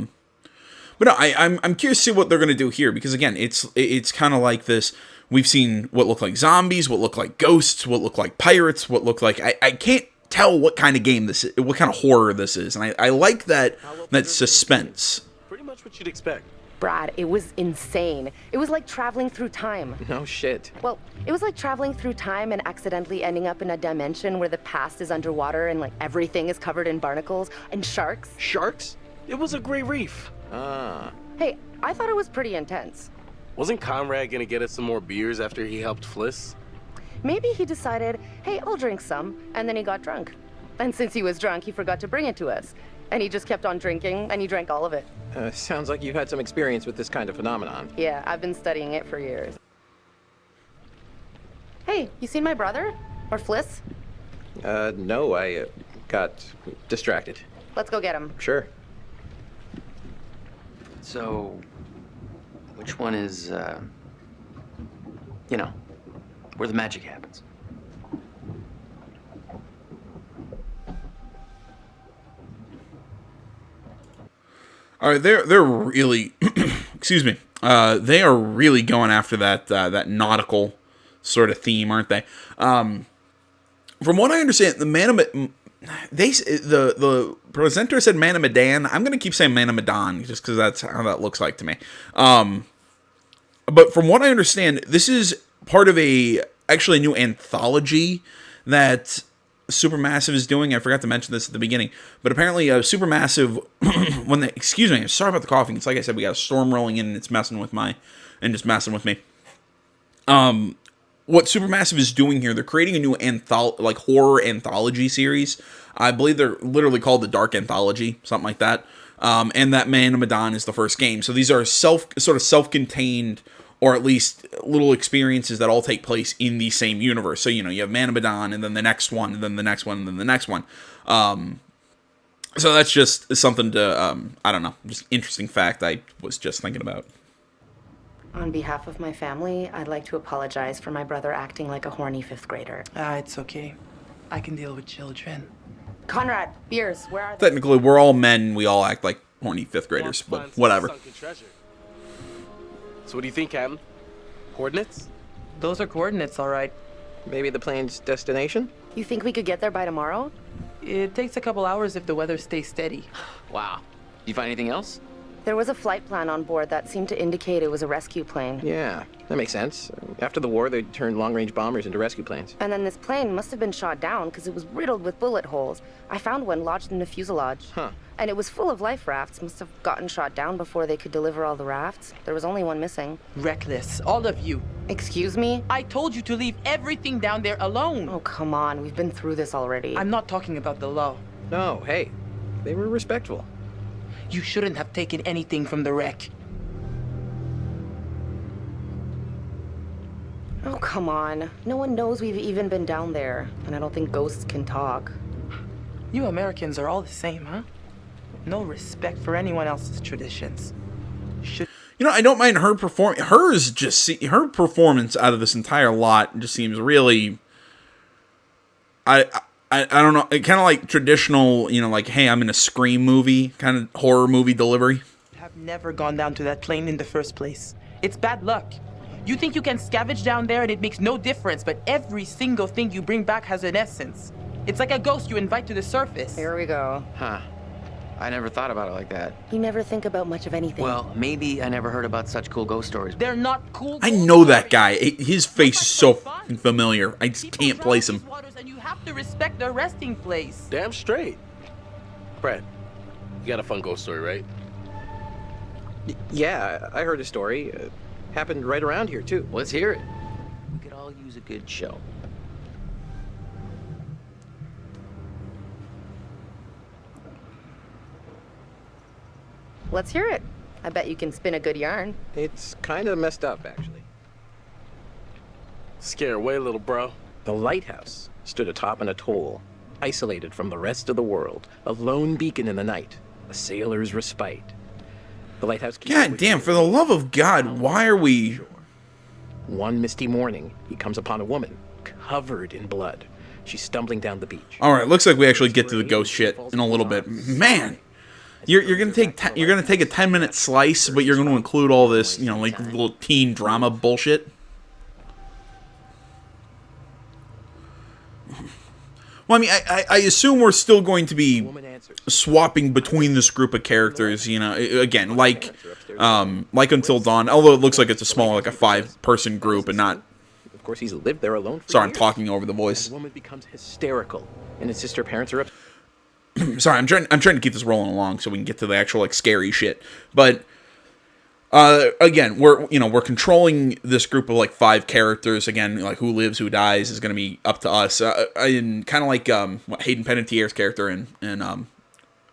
no, I'm curious to see what they're going to do here, because again, it's kind of like this. We've seen what look like zombies, what look like ghosts, what look like pirates, what look like I can't tell what kind of game this is, what kind of horror this is, and I like that suspense. Pretty much what you'd expect. Brad, it was insane. It was like traveling through time. No shit. Well, it was like traveling through time and accidentally ending up in a dimension where the past is underwater and like everything is covered in barnacles and sharks. Sharks? It was a great reef. Hey, I thought it was pretty intense. Wasn't Conrad gonna get us some more beers after he helped Fliss? Maybe he decided, hey, I'll drink some, and then he got drunk. And since he was drunk, he forgot to bring it to us. And he just kept on drinking, and he drank all of it. Sounds like you've had some experience with this kind of phenomenon. Yeah, I've been studying it for years. Hey, you seen my brother? Or Fliss? No, I got distracted. Let's go get him. Sure. So, which one is, you know, where the magic happens? All right, they're really, excuse me, they are really going after that nautical sort of theme, aren't they? From what I understand, the presenter said Man of Medan. I'm gonna keep saying Man of Medan just because that's how that looks like to me. But from what I understand, this is part of actually a new anthology that Supermassive is doing. I forgot to mention this at the beginning, but apparently Supermassive, excuse me, sorry about the coughing. It's like I said, we got a storm rolling in and it's messing with me. What Supermassive is doing here, they're creating a new horror anthology series. I believe they're literally called the Dark Anthology, something like that. And that Man of Medan is the first game. So these are self-contained, or at least little experiences that all take place in the same universe. So, you know, you have Man of Medan, and then the next one, and then the next one, and then the next one. So that's just something to, I don't know, just interesting fact I was just thinking about. On behalf of my family, I'd like to apologize for my brother acting like a horny fifth grader. It's okay. I can deal with children. Conrad, beers, where are they? Technically, we're all men. We all act like horny fifth graders, but whatever. So what do you think, Captain? Coordinates? Those are coordinates, all right. Maybe the plane's destination? You think we could get there by tomorrow? It takes a couple hours if the weather stays steady. Wow. You find anything else? There was a flight plan on board that seemed to indicate it was a rescue plane. Yeah, that makes sense. After the war, they turned long-range bombers into rescue planes. And then this plane must have been shot down because it was riddled with bullet holes. I found one lodged in the fuselage. Huh. And it was full of life rafts. Must have gotten shot down before they could deliver all the rafts. There was only one missing. Reckless, all of you. Excuse me? I told you to leave everything down there alone. Oh, come on. We've been through this already. I'm not talking about the law. No, hey, they were respectful. You shouldn't have taken anything from the wreck. Oh, come on. No one knows we've even been down there. And I don't think ghosts can talk. You Americans are all the same, huh? No respect for anyone else's traditions. You know, I don't mind her perform. Her performance out of this entire lot just seems really. I don't know. It kind of like traditional, you know, like, hey, I'm in a Scream movie, kind of horror movie delivery. Have never gone down to that plane in the first place. It's bad luck. You think you can scavenge down there and it makes no difference, but every single thing you bring back has an essence. It's like a ghost you invite to the surface. Here we go. Huh. I never thought about it like that. You never think about much of anything. Well, maybe I never heard about such cool ghost stories. They're not cool. I know that guy. His face is so fucking familiar. I just can't place him. And you have to respect their resting place. Damn straight. Brad, you got a fun ghost story, right? Yeah, I heard a story. Happened right around here, too. Let's hear it. We could all use a good show. Let's hear it. I bet you can spin a good yarn. It's kind of messed up, actually. Scare away, little bro. The lighthouse stood atop an atoll, isolated from the rest of the world, a lone beacon in the night, a sailor's respite. The lighthouse keeper God would damn, for the love of God, why are we... One misty morning, he comes upon a woman, covered in blood. She's stumbling down the beach. Alright, looks like we actually get to the ghost shit in a little bit. Man! You're gonna take you're gonna take a 10-minute slice, but you're gonna include all this, you know, like little teen drama bullshit. Well, I mean, I assume we're still going to be swapping between this group of characters, you know, again, like Until Dawn, although it looks like it's a small, like a 5-person group and not... Of course, he's lived there alone for Sorry, I'm years. talking over the voice. The woman becomes hysterical, and his sister parents are upset. Sorry, I'm trying to keep this rolling along so we can get to the actual, like, scary shit. But... again, we're controlling this group of like 5 characters. Again, like who lives, who dies is going to be up to us. And kind of like Hayden Panettiere's character in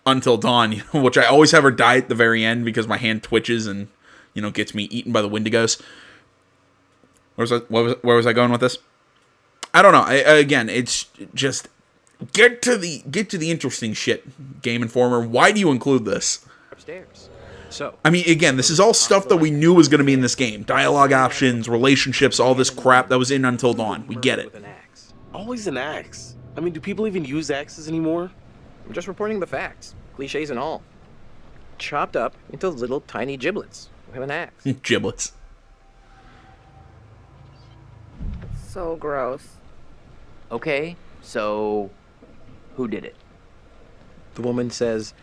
Until Dawn, you know, which I always have her die at the very end because my hand twitches and, you know, gets me eaten by the Wendigos. Where was I going with this? I don't know. Again, it's just get to the interesting shit. Game Informer, why do you include this? Upstairs. So, I mean, again, this is all stuff that we knew was going to be in this game. Dialogue options, relationships, all this crap that was in Until Dawn. We get it. with an axe. Always an axe. I mean, do people even use axes anymore? I'm just reporting the facts, cliches and all. Chopped up into little tiny giblets with an axe. Giblets. So gross. Okay, so who did it? The woman says,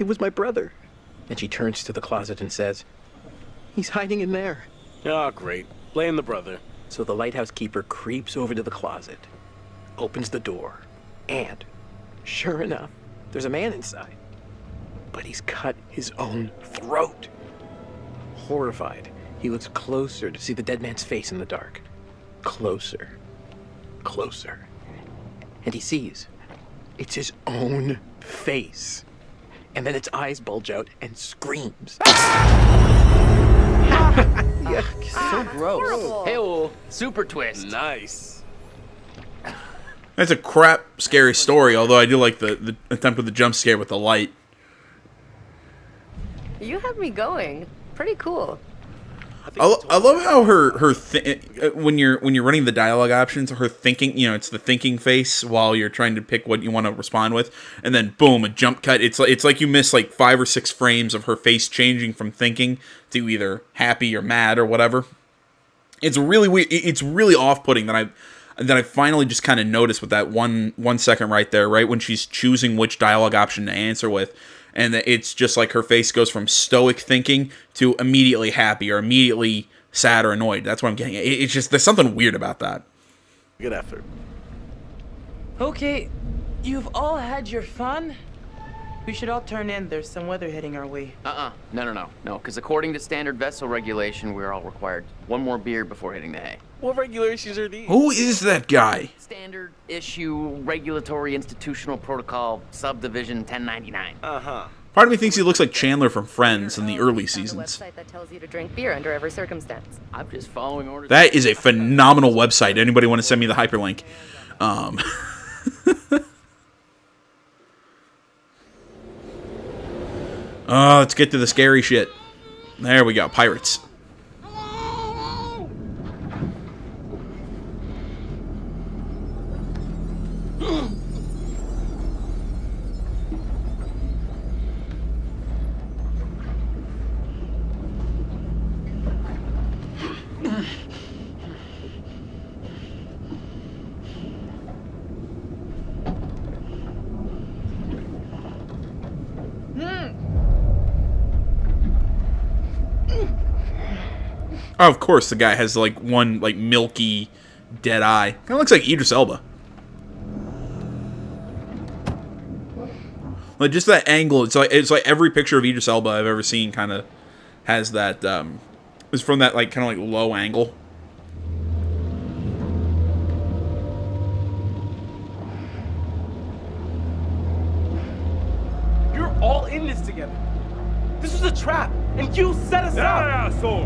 "It was my brother." And she turns to the closet and says, "He's hiding in there." Ah, great. Blame the brother. So the lighthouse keeper creeps over to the closet, opens the door, and, sure enough, there's a man inside. But he's cut his own throat. Horrified, he looks closer to see the dead man's face in the dark. Closer. Closer. And he sees it's his own face. And then its eyes bulge out and screams. So gross. horrible. Hey-oh, super twist. Nice. That's a crap scary story, although I do like the attempt with the jump scare with the light. You have me going. Pretty cool. I love how when you're running the dialogue options, her thinking, you know, it's the thinking face while you're trying to pick what you want to respond with, and then boom, a jump cut. It's like you miss like 5 or 6 frames of her face changing from thinking to either happy or mad or whatever. It's really weird. It's really off-putting that I finally just kind of noticed with that 1 second right there, right when she's choosing which dialogue option to answer with. And it's just like her face goes from stoic thinking to immediately happy or immediately sad or annoyed. That's what I'm getting at. It's just, there's something weird about that. Good effort. Okay, you've all had your fun. We should all turn in. There's some weather heading our way. No, because according to standard vessel regulation, we're all required 1 more beer before hitting the hay. What regulations are these? Who is that guy? Standard issue regulatory institutional protocol subdivision 1099. Uh-huh. Part of me thinks he looks like Chandler from Friends in the early Found a seasons. website that tells you to drink beer under every circumstance. I'm just following orders. That is a phenomenal website. Anybody want to send me the hyperlink? Let's get to the scary shit. There we go, pirates. Oh, of course, the guy has like one like milky, dead eye. Kind of looks like Idris Elba. Like just that angle. It's like every picture of Idris Elba I've ever seen kind of has that. Is from that like kind of like low angle. You're all in this together. This was a trap, and you set us up. Yeah, so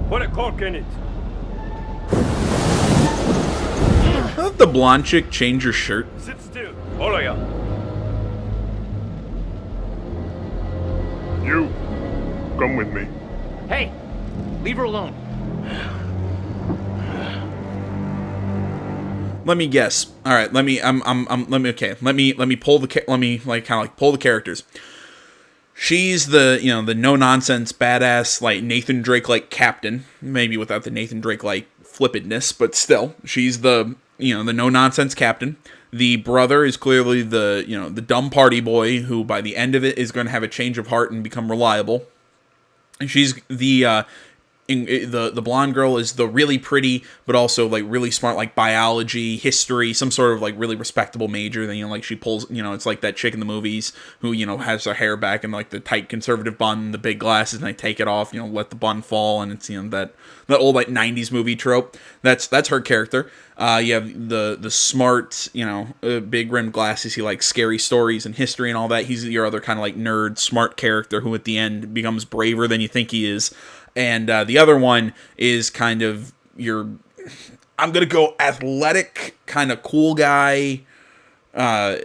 put a cork in it. How did the blonde chick change her shirt? Sit still, all of ya. You, come with me. Hey, leave her alone. Let me guess. All right, let me pull the characters. She's the, the no nonsense badass like Nathan Drake like captain, maybe without the Nathan Drake like flippantness, but still, she's the, the no nonsense captain. The brother is clearly the, the dumb party boy who by the end of it is going to have a change of heart and become reliable. And she's the the blonde girl is the really pretty but also like really smart like biology, history, some sort of like really respectable major. Then like she pulls, it's like that chick in the movies who has her hair back in like the tight conservative bun, the big glasses, and they take it off, let the bun fall, and it's that old like 90s movie trope. That's her character. You have the smart, big rimmed glasses. He likes scary stories and history and all that. He's your other kind of like nerd, smart character who at the end becomes braver than you think he is. And the other one is kind of I'm going to go athletic, kind of cool guy. I'm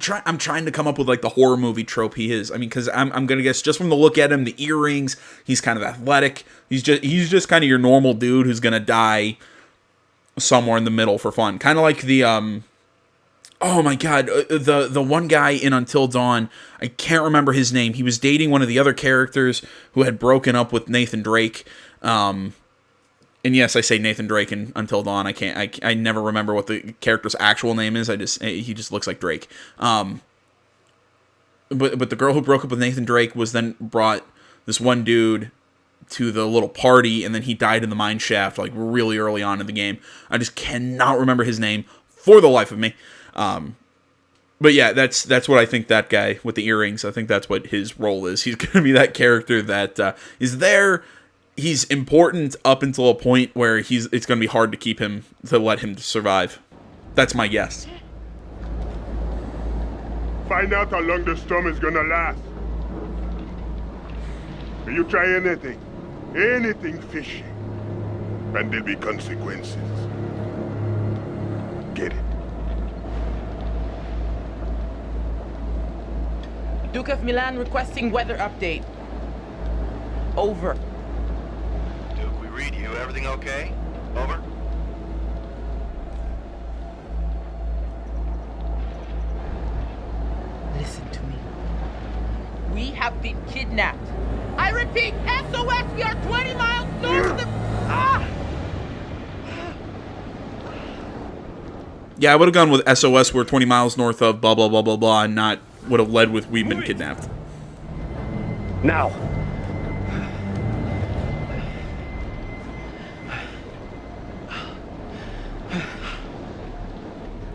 trying to come up with like the horror movie trope he is. I mean, because I'm gonna guess just from the look at him, the earrings, he's kind of athletic. He's just kind of your normal dude who's gonna die somewhere in the middle for fun. Kind of like the oh my god, the one guy in Until Dawn. I can't remember his name. He was dating one of the other characters who had broken up with Nathan Drake. And yes, I say Nathan Drake in Until Dawn. I never remember what the character's actual name is. He just looks like Drake. But the girl who broke up with Nathan Drake was then brought this one dude to the little party, and then he died in the mine shaft like really early on in the game. I just cannot remember his name for the life of me. But yeah, that's what I think that guy with the earrings, I think that's what his role is. He's going to be that character that is there. He's important up until a point where it's going to be hard to let him survive. That's my guess. Find out how long the storm is gonna last. You try anything fishy, and there'll be consequences. Get it? Duke of Milan requesting weather update. Over. Duke, we read you. Everything okay? Over. Listen to me. We have been kidnapped. I repeat, SOS, we are 20 miles north of... Yeah, I would have gone with SOS, we're 20 miles north of blah, blah, blah, blah, blah, and not would have led with we've been kidnapped. Now.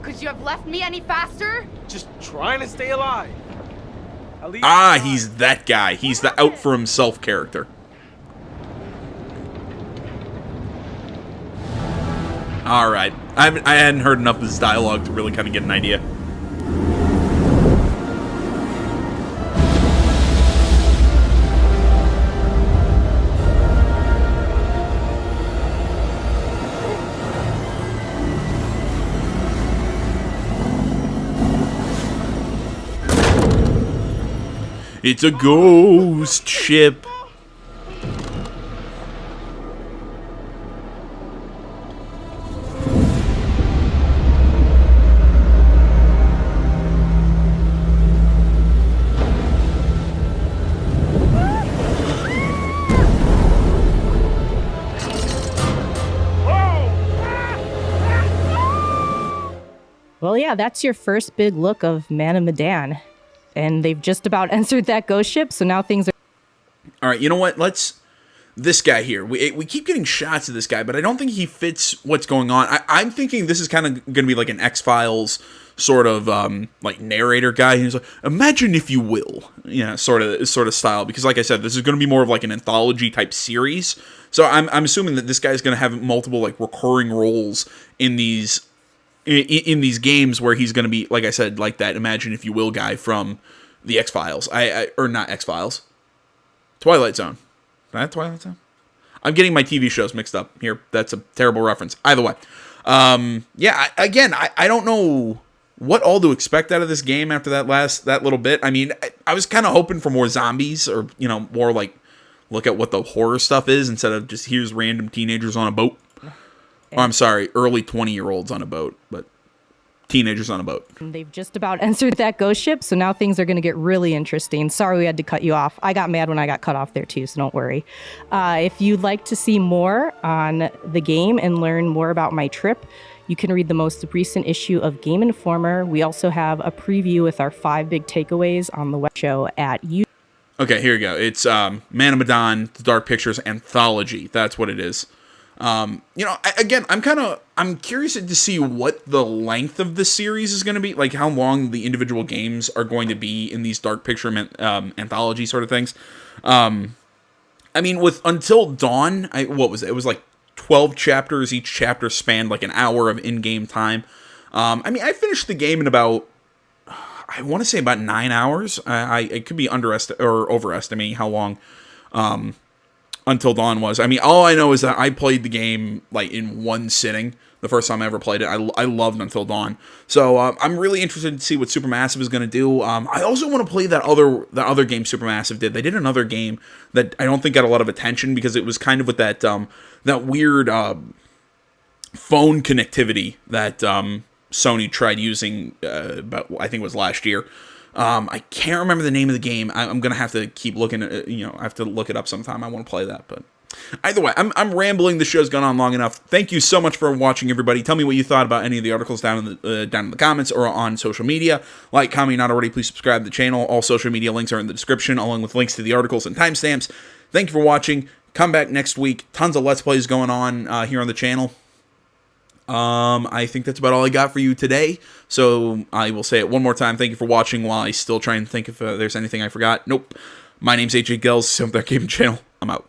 Could you have left me any faster? Just trying to stay alive. He's that guy. He's the out for himself character. Alright. I hadn't heard enough of this dialogue to really kind of get an idea. It's a ghost ship. Well, yeah, that's your first big look of Man of Medan. And they've just about entered that ghost ship, so now things are... All right, you know what? Let's this guy here. We keep getting shots of this guy, but I don't think he fits what's going on. I'm thinking this is kind of going to be like an X-Files sort of like narrator guy. He's like, imagine if you will, sort of style. Because like I said, this is going to be more of like an anthology type series. So I'm assuming that this guy's going to have multiple like recurring roles in these games where he's going to be, like I said, like that imagine if you will guy from the X-Files. Or not X-Files. Twilight Zone. That Twilight Zone? I'm getting my TV shows mixed up here. That's a terrible reference. Either way. I don't know what all to expect out of this game after that little bit. I mean, I was kind of hoping for more zombies or, more like look at what the horror stuff is instead of just here's random teenagers on a boat. Oh, I'm sorry, early 20-year-olds on a boat, but teenagers on a boat. They've just about entered that ghost ship, so now things are going to get really interesting. Sorry we had to cut you off. I got mad when I got cut off there too, so don't worry. If you'd like to see more on the game and learn more about my trip, you can read the most recent issue of Game Informer. We also have a preview with our 5 big takeaways on the web show at YouTube. Okay, here we go. It's Man of Medan, the Dark Pictures Anthology. That's what it is. I'm curious to see what the length of the series is going to be, like how long the individual games are going to be in these Dark Picture anthology sort of things. With Until Dawn, what was it? It was like 12 chapters. Each chapter spanned like an hour of in-game time. I finished the game in about, I want to say about 9 hours. I could be overestimating how long Until Dawn was. All I know is that I played the game like in one sitting the first time I ever played it. I loved Until Dawn. So I'm really interested to see what Supermassive is going to do. I also want to play that other game Supermassive did. They did another game that I don't think got a lot of attention because it was kind of with that weird phone connectivity that Sony tried using about, I think it was last year. I can't remember the name of the game. I'm going to have to keep looking at it. I have to look it up sometime. I want to play that, but either way, I'm rambling. The show's gone on long enough. Thank you so much for watching, everybody. Tell me what you thought about any of the articles down in the comments or on social media. Like, comment, not already, please subscribe to the channel. All social media links are in the description, along with links to the articles and timestamps. Thank you for watching. Come back next week. Tons of Let's Plays going on here on the channel. I think that's about all I got for you today. So I will say it one more time. Thank you for watching while I still try and think if there's anything I forgot. Nope. My name's AJ Gills, Simple Gaming Channel. I'm out.